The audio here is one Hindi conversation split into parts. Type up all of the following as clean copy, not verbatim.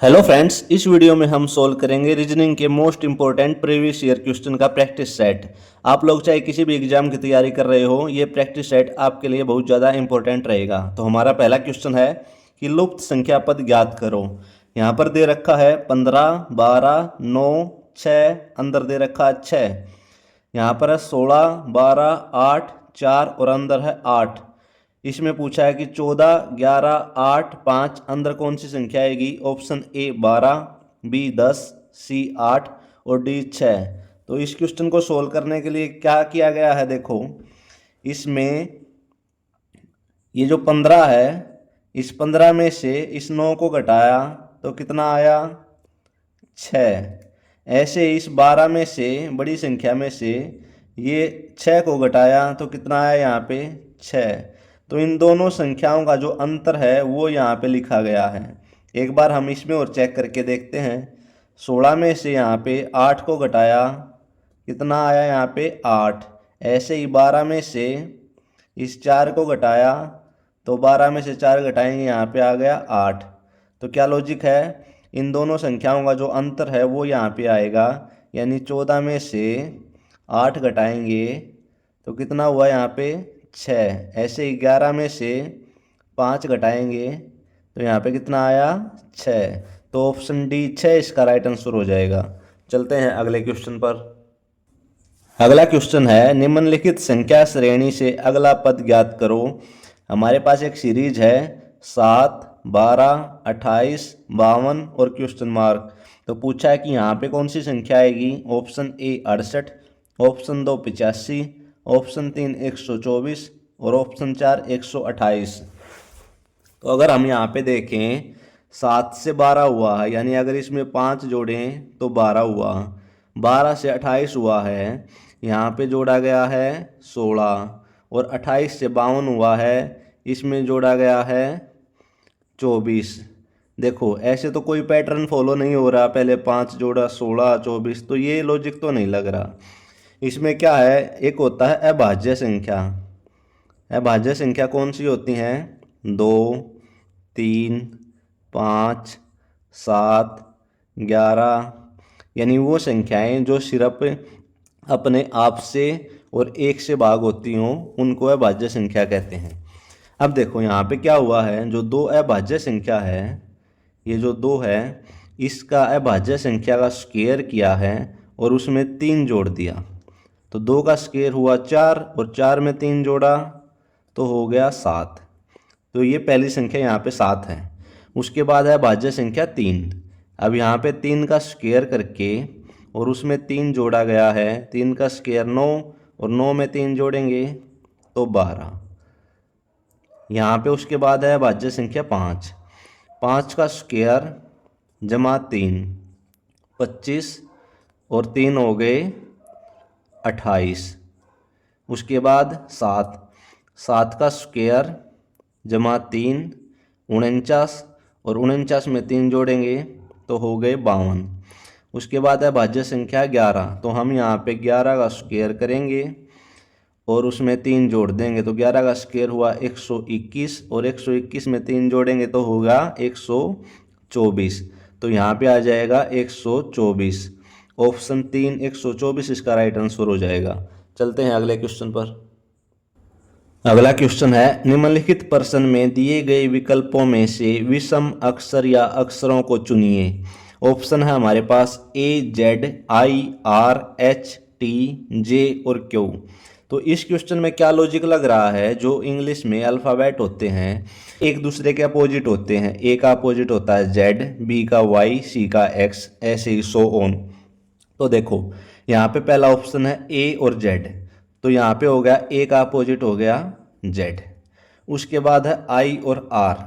हेलो फ्रेंड्स, इस वीडियो में हम सोल्व करेंगे रीजनिंग के most important previous year question का प्रैक्टिस सेट। आप लोग चाहे किसी भी एग्जाम की तैयारी कर रहे हो, ये प्रैक्टिस सेट आपके लिए बहुत ज़्यादा इंपॉर्टेंट रहेगा। तो हमारा पहला क्वेश्चन है कि लुप्त संख्या पद ज्ञात करो। यहाँ पर दे रखा है 15, 12, 9, 6, अंदर दे रखा है 6। यहाँ पर है 16, 12, 8, 4 और अंदर है 8। इसमें पूछा है कि 14, 11, 8, 5 अंदर कौन सी संख्या आएगी। ऑप्शन ए 12, बी 10, सी 8 और डी 6। तो इस क्वेश्चन को सोल्व करने के लिए क्या किया गया है, देखो इसमें ये जो 15 है, इस 15 में से इस 9 को घटाया तो कितना आया 6। ऐसे इस 12 में से बड़ी संख्या में से ये 6 को घटाया तो कितना आया यहाँ पे 6। तो इन दोनों संख्याओं का जो अंतर है वो यहाँ पे लिखा गया है। एक बार हम इसमें और चेक करके देखते हैं। 16 में से यहाँ पे 8 को घटाया कितना आया यहाँ पे 8। ऐसे ही 12 में से इस 4 को घटाया तो 12 में से 4 घटाएंगे यहाँ पे आ गया 8। तो क्या लॉजिक है, इन दोनों संख्याओं का जो अंतर है वो यहाँ पे आएगा, यानी 14 में से 8 घटाएंगे तो कितना हुआ यहाँ पे 6। ऐसे ही 11 में से 5 घटाएंगे तो यहाँ पे कितना आया 6। तो ऑप्शन डी 6 इसका राइट आंसर हो जाएगा। चलते हैं अगले क्वेश्चन पर। अगला क्वेश्चन है निम्नलिखित संख्या श्रेणी से अगला पद ज्ञात करो। हमारे पास एक सीरीज है 7, 12, 28, 52 और क्वेश्चन मार्क। तो पूछा है कि यहाँ पे कौन सी संख्या आएगी। ऑप्शन ए 68, ऑप्शन 2 85, ऑप्शन 3 124 और ऑप्शन 4 128। तो अगर हम यहाँ पे देखें 7 से 12 हुआ है, यानी अगर इसमें 5 जोड़ें तो 12 हुआ। 12 से 28 हुआ है, यहाँ पे जोड़ा गया है 16 और 28 से 52 हुआ है, इसमें जोड़ा गया है 24। देखो ऐसे तो कोई पैटर्न फॉलो नहीं हो रहा, पहले 5 जोड़ा 16 24, तो ये लॉजिक तो नहीं लग रहा। इसमें क्या है, एक होता है अभाज्य संख्या। अभाज्य संख्या कौन सी होती हैं, 2, 3, 5, 7, 11, यानी वो संख्याएं जो सिर्फ अपने आप से और एक से भाग होती हों उनको अभाज्य संख्या कहते हैं। अब देखो यहाँ पे क्या हुआ है, जो दो अभाज्य संख्या है, ये जो 2 है इसका अभाज्य संख्या का स्क्वायर किया है और उसमें 3 जोड़ दिया। तो 2 का स्क्वायर हुआ 4 और 4 में 3 जोड़ा तो हो गया 7। तो ये पहली संख्या यहाँ पे 7 है। उसके बाद है भाज्य संख्या 3। अब यहाँ पे 3 का स्क्वायर करके और उसमें 3 जोड़ा गया है, 3 का स्क्वायर 9 और 9 में 3 जोड़ेंगे तो 12। यहाँ पे उसके बाद है भाज्य संख्या 5। 5 का स्क्वायर जमा 3 25 और 3 हो गए 28। उसके बाद 7, 7 का स्क्वायर जमा 3 49 और 49 में 3 जोड़ेंगे तो हो गए 52। उसके बाद है भाज्य संख्या 11। तो हम यहाँ पे 11 का स्क्वायर करेंगे और उसमें 3 जोड़ देंगे तो 11 का स्क्वायर हुआ 121 और 121 में 3 जोड़ेंगे तो होगा 124। तो यहाँ पे आ जाएगा 124। ऑप्शन 3 124 इसका राइट आंसर हो जाएगा। चलते हैं अगले क्वेश्चन पर। अगला क्वेश्चन है निम्नलिखित प्रश्न में दिए गए विकल्पों में से विषम अक्षर या अक्षरों को चुनिए। ऑप्शन है हमारे पास A, Z, I, R, H, T, J और क्यू। तो इस क्वेश्चन में क्या लॉजिक लग रहा है, जो इंग्लिश में अल्फ़ाबेट होते हैं एक दूसरे के अपोजिट होते हैं। ए का अपोजिट होता है जेड, बी का वाई, सी का एक्स, ऐसे ही सो ऑन। तो देखो यहाँ पे पहला ऑप्शन है ए और जेड, तो यहाँ पे हो गया ए का अपोजिट हो गया जेड। उसके बाद है आई और आर।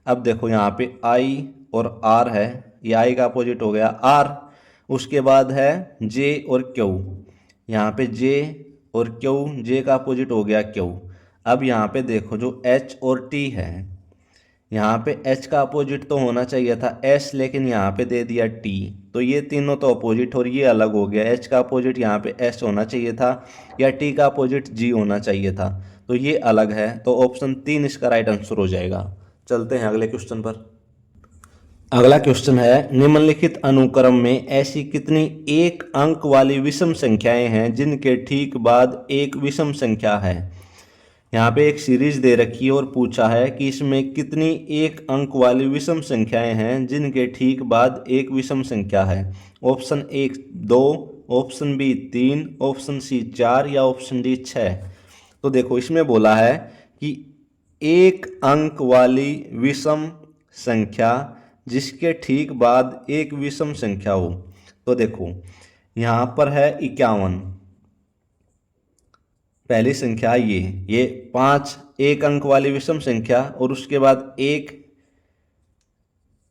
अब देखो यहाँ पे आई और आर है, ये आई का अपोजिट हो गया आर। उसके बाद है जे और क्यू, यहाँ पे जे और क्यू, जे का अपोजिट हो गया क्यू। अब यहाँ पे देखो जो एच और टी है, यहाँ पे एच का अपोजिट तो होना चाहिए था एस, लेकिन यहाँ पे दे दिया टी, तो ये तीनों तो अपोजिट और ये अलग हो गया। एच का अपोजिट यहाँ पे एस होना चाहिए था या टी का अपोजिट जी होना चाहिए था, तो ये अलग है। तो ऑप्शन 3 इसका राइट आंसर हो जाएगा। चलते हैं अगले क्वेश्चन पर। अगला क्वेश्चन है, निम्नलिखित अनुक्रम में ऐसी कितनी एक अंक वाली विषम संख्याएं हैं जिनके ठीक बाद एक विषम संख्या है। यहाँ पे एक सीरीज दे रखी है और पूछा है कि इसमें कितनी एक अंक वाली विषम संख्याएं हैं जिनके ठीक बाद एक विषम संख्या है। Option A 2, option B 3, option C 4 या ऑप्शन डी 6। तो देखो इसमें बोला है कि एक अंक वाली विषम संख्या जिसके ठीक बाद एक विषम संख्या हो। तो देखो यहाँ पर है 51, पहली संख्या ये 5 एक अंक वाली विषम संख्या और उसके बाद एक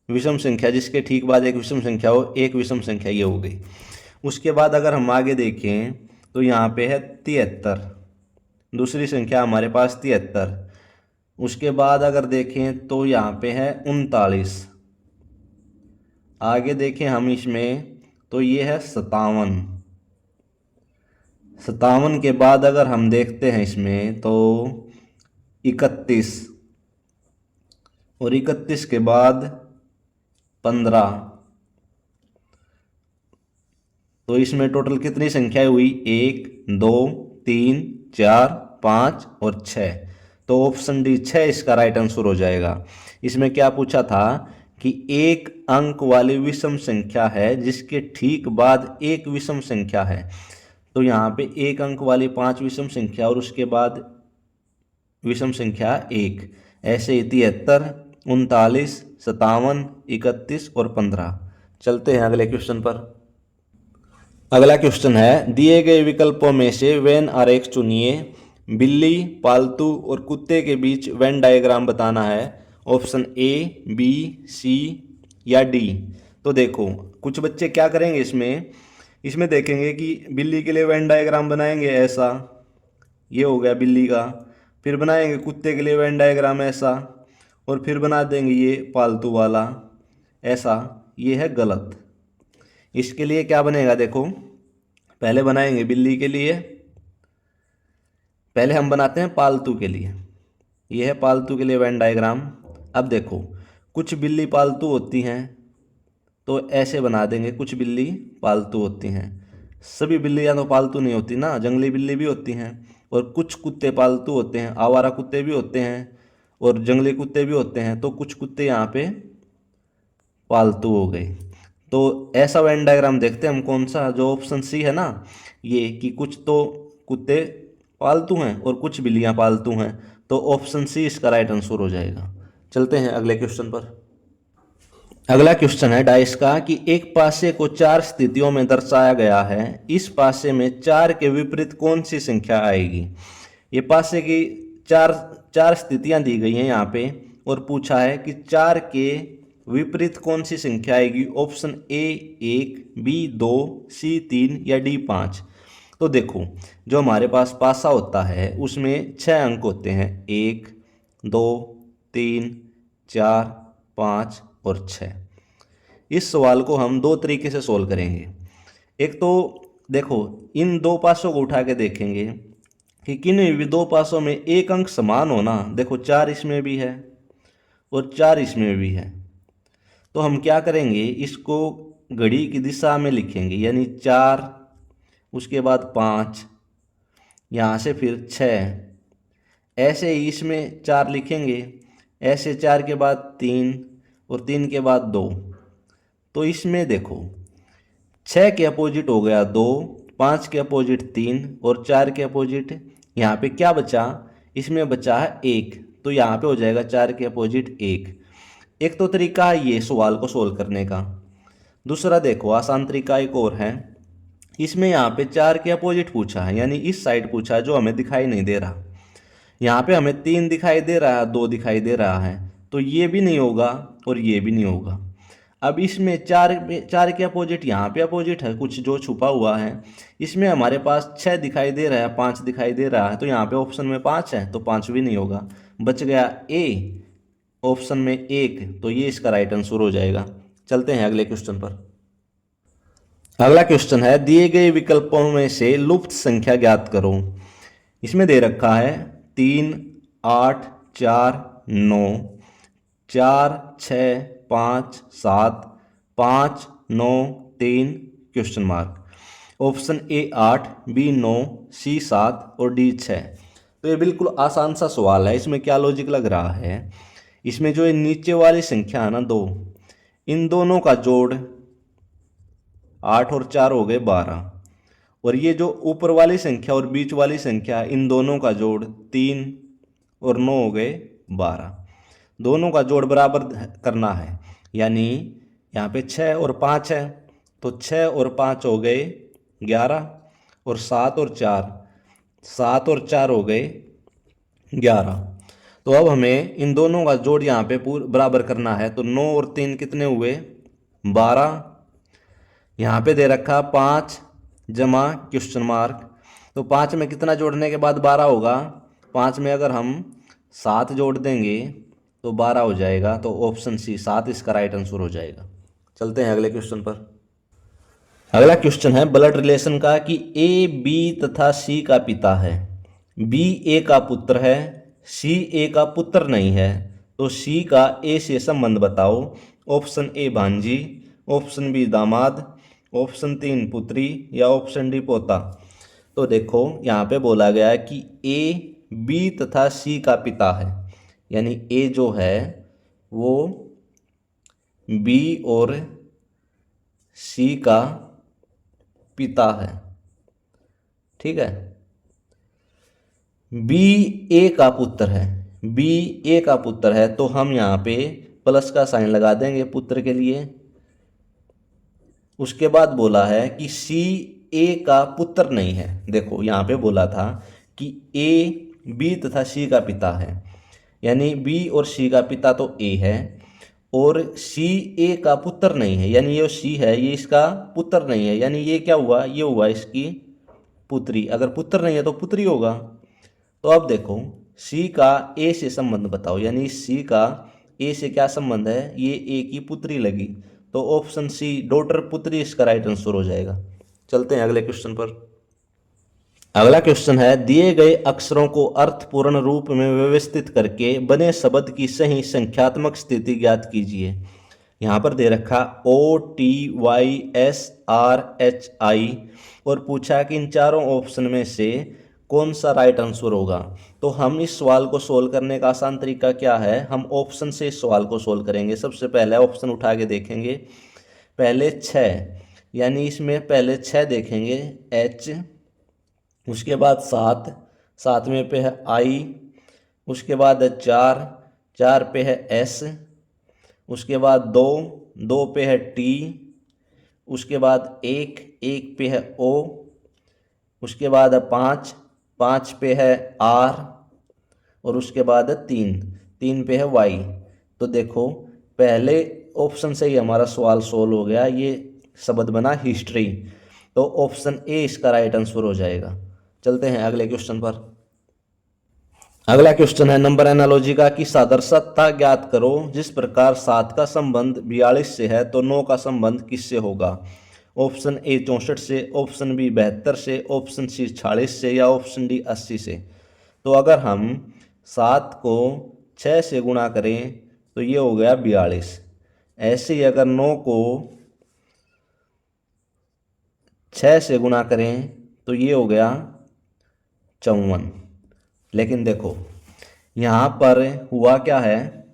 विषम संख्या जिसके ठीक बाद एक विषम संख्या हो, एक विषम संख्या ये हो गई। उसके बाद अगर हम आगे देखें तो यहाँ पे है 73, दूसरी संख्या हमारे पास 73। उसके बाद अगर देखें तो यहाँ पे है 39। आगे देखें हम इसमें तो ये है 57। 57 के बाद अगर हम देखते हैं इसमें तो 31 और 31 के बाद 15। तो इसमें टोटल कितनी संख्याएं हुई? 1 2 3 4 5 और 6। तो ऑप्शन डी 6 इसका राइट आंसर हो जाएगा। इसमें क्या पूछा था कि एक अंक वाली विषम संख्या है जिसके ठीक बाद एक विषम संख्या है। तो यहाँ पे एक अंक वाली 5 विषम संख्या और उसके बाद विषम संख्या 1, ऐसे 73 39 57 31 और 15। चलते हैं अगले क्वेश्चन पर। अगला क्वेश्चन है, दिए गए विकल्पों में से वेन आरेख चुनिए। बिल्ली, पालतू और कुत्ते के बीच वेन डायग्राम बताना है। ऑप्शन ए, बी, सी या डी। तो देखो कुछ बच्चे क्या करेंगे इसमें देखेंगे कि बिल्ली के लिए वेन डायग्राम बनाएंगे ऐसा, ये हो गया बिल्ली का। फिर बनाएंगे कुत्ते के लिए वेन डायग्राम ऐसा और फिर बना देंगे ये पालतू वाला ऐसा। ये है गलत। इसके लिए क्या बनेगा देखो, पहले बनाएंगे बिल्ली के लिए, पहले हम बनाते हैं पालतू के लिए। ये है पालतू के लिए वेन डायग्राम। अब देखो कुछ बिल्ली पालतू होती हैं तो ऐसे बना देंगे, कुछ बिल्ली पालतू होती हैं। सभी बिल्लियाँ तो पालतू नहीं होती ना, जंगली बिल्ली भी होती हैं। और कुछ कुत्ते पालतू होते हैं, आवारा कुत्ते भी होते हैं और जंगली कुत्ते भी होते हैं। तो कुछ कुत्ते यहाँ पे पालतू हो गए। तो ऐसा वेन डायग्राम देखते हैं हम कौन सा, जो ऑप्शन सी है ना, ये कि कुछ तो कुत्ते पालतू हैं और कुछ बिल्लियाँ पालतू हैं। तो ऑप्शन सी इसका राइट आंसर हो जाएगा। चलते हैं अगले क्वेश्चन पर। अगला क्वेश्चन है डाइस का कि एक पासे को 4 स्थितियों में दर्शाया गया है। इस पासे में 4 के विपरीत कौन सी संख्या आएगी? ये पासे की चार स्थितियां दी गई हैं यहाँ पे और पूछा है कि 4 के विपरीत कौन सी संख्या आएगी। ऑप्शन ए 1, बी 2, सी 3 या डी 5। तो देखो जो हमारे पास पासा होता है उसमें 6 अंक होते हैं, 1 2 3 4 5 और 6। इस सवाल को हम 2 तरीके से सोल्व करेंगे। एक तो देखो इन 2 पासों को उठा के देखेंगे कि किन भी 2 पासों में एक अंक समान हो ना। देखो 4 इसमें भी है और 4 इसमें भी है। तो हम क्या करेंगे, इसको घड़ी की दिशा में लिखेंगे, यानी 4 उसके बाद 5, यहाँ से फिर 6, ऐसे ही इसमें 4 लिखेंगे, ऐसे 4 के बाद 3 और 3 के बाद 2। तो इसमें देखो 6 के अपोजिट हो गया 2, 5 के अपोजिट 3 और 4 के अपोजिट यहाँ पे क्या बचा, इसमें बचा है 1। तो यहाँ पे हो जाएगा 4 के अपोजिट 1। एक तो तरीका है ये सवाल को सोल्व करने का। दूसरा देखो आसान तरीका एक और है। इसमें यहाँ पे 4 के अपोजिट पूछा है, यानी इस साइड पूछा है जो हमें दिखाई नहीं दे रहा। यहाँ पे हमें 3 दिखाई दे रहा है, 2 दिखाई दे रहा है, तो ये भी नहीं होगा और ये भी नहीं होगा। अब इसमें 4 के अपोजिट यहाँ पे अपोजिट है कुछ जो छुपा हुआ है। इसमें हमारे पास 6 दिखाई दे रहा है, 5 दिखाई दे रहा है, तो यहाँ पे ऑप्शन में 5 है तो 5 भी नहीं होगा। बच गया ए ऑप्शन में 1, तो ये इसका राइट आंसर हो जाएगा। चलते हैं अगले क्वेश्चन पर। अगला क्वेश्चन है, दिए गए विकल्पों में से लुप्त संख्या ज्ञात करो। इसमें दे रखा है 3 8 4 9 4 6 5 7 5 9 3 question mark. Option A 8, B 9, C 7 और डी 6। तो ये बिल्कुल आसान सा सवाल है। इसमें क्या लॉजिक लग रहा है, इसमें जो ये नीचे वाली संख्या है ना 2, इन दोनों का जोड़ 8 और 4 हो गए 12, और ये जो ऊपर वाली संख्या और बीच वाली संख्या इन दोनों का जोड़ 3 और 9 हो गए 12। दोनों का जोड़ बराबर करना है, यानी यहाँ पे 6 और 5 है तो 6 और 5 हो गए 11, और 7 और 4 हो गए 11। तो अब हमें इन दोनों का जोड़ यहाँ पे बराबर करना है, तो 9 और 3 कितने हुए 12। यहाँ पे दे रखा 5 जमा क्वेश्चन मार्क, तो 5 में कितना जोड़ने के बाद 12 होगा, 5 में अगर हम 7 जोड़ देंगे तो 12 हो जाएगा। तो ऑप्शन सी 7 इसका राइट आंसर हो जाएगा। चलते हैं अगले क्वेश्चन पर। अगला क्वेश्चन है ब्लड रिलेशन का कि ए बी तथा सी का पिता है, बी ए का पुत्र है, सी ए का पुत्र नहीं है, तो सी का ए से संबंध बताओ। ऑप्शन ए भांजी, ऑप्शन बी दामाद, ऑप्शन 3 पुत्री या ऑप्शन डी पोता। तो देखो यहाँ पे बोला गया है कि ए बी तथा सी का पिता है, यानी ए जो है वो बी और सी का पिता है, ठीक है। बी ए का पुत्र है, बी ए का पुत्र है, तो हम यहाँ पे प्लस का साइन लगा देंगे पुत्र के लिए। उसके बाद बोला है कि सी ए का पुत्र नहीं है। देखो यहाँ पे बोला था कि ए बी तथा सी का पिता है, यानी बी और सी का पिता तो ए है, और सी ए का पुत्र नहीं है, यानी ये सी है ये इसका पुत्र नहीं है, यानी ये क्या हुआ, ये हुआ इसकी पुत्री। अगर पुत्र नहीं है तो पुत्री होगा। तो अब देखो सी का ए से संबंध बताओ, यानी सी का ए से क्या संबंध है, ये ए की पुत्री लगी, तो ऑप्शन सी डॉटर पुत्री इसका राइट आंसर हो जाएगा। चलते हैं अगले क्वेश्चन पर। अगला क्वेश्चन है दिए गए अक्षरों को अर्थपूर्ण रूप में व्यवस्थित करके बने शब्द की सही संख्यात्मक स्थिति ज्ञात कीजिए। यहाँ पर दे रखा OTYSRHI और पूछा कि इन चारों ऑप्शन में से कौन सा राइट आंसर होगा। तो हम इस सवाल को सोल्व करने का आसान तरीका क्या है, हम ऑप्शन से इस सवाल को सोल्व करेंगे। सबसे पहले ऑप्शन उठा के देखेंगे, पहले 6, यानी इसमें पहले 6 देखेंगे H, उसके बाद 7 में पे है I, उसके बाद 4 पे है S, उसके बाद 2 पे है T, उसके बाद 1 पे है O, उसके बाद 5 पे है R, और उसके बाद 3 पे है Y। तो देखो पहले ऑप्शन से ही हमारा सवाल सोल्व हो गया, ये शब्द बना हिस्ट्री, तो ऑप्शन ए इसका राइट आंसर हो जाएगा। चलते हैं अगले क्वेश्चन पर। अगला क्वेश्चन है नंबर एनालॉजी का कि सादृश्यता ज्ञात करो। जिस प्रकार 7 का संबंध 42 से है तो 9 का संबंध किससे होगा। ऑप्शन ए 64 से, ऑप्शन बी 72 से, ऑप्शन सी 46 से या ऑप्शन डी 80 से। तो अगर हम 7 को 6 से गुणा करें तो ये हो गया 42। ऐसे ही अगर 9 को 6 से गुणा करें तो ये हो गया 54। लेकिन देखो यहाँ पर हुआ क्या है,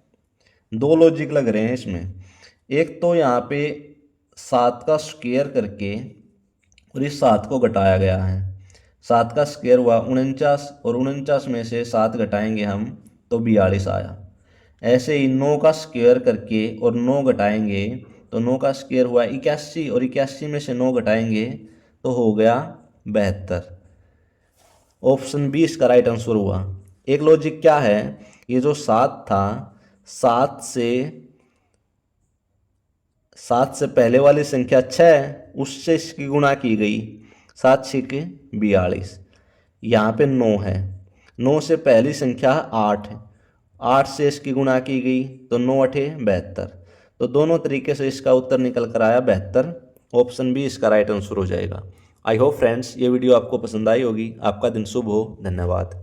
दो लॉजिक लग रहे हैं इसमें। एक तो यहाँ पे 7 का स्क्वायर करके और इस 7 को घटाया गया है। 7 का स्क्वायर हुआ 49 और 49 में से 7 घटाएंगे हम तो 42 आया। ऐसे ही 9 का स्क्वायर करके और 9 घटाएंगे तो 9 का स्क्वायर हुआ 81 और 81 में से 9 घटाएंगे तो हो गया 72। ऑप्शन बी इसका राइट आंसर हुआ। एक लॉजिक क्या है, ये जो 7 था 7 से पहले वाली संख्या 6 उससे इसकी गुणा की गई, 7 6 42। यहाँ पे 9 है, 9 से पहली संख्या 8 है, 8 से इसकी गुणा की गई तो 9 8 72। तो दोनों तरीके से इसका उत्तर निकल कर आया 72। ऑप्शन बी इसका राइट आंसर हो जाएगा। आई होप फ्रेंड्स ये वीडियो आपको पसंद आई होगी। आपका दिन शुभ हो। धन्यवाद।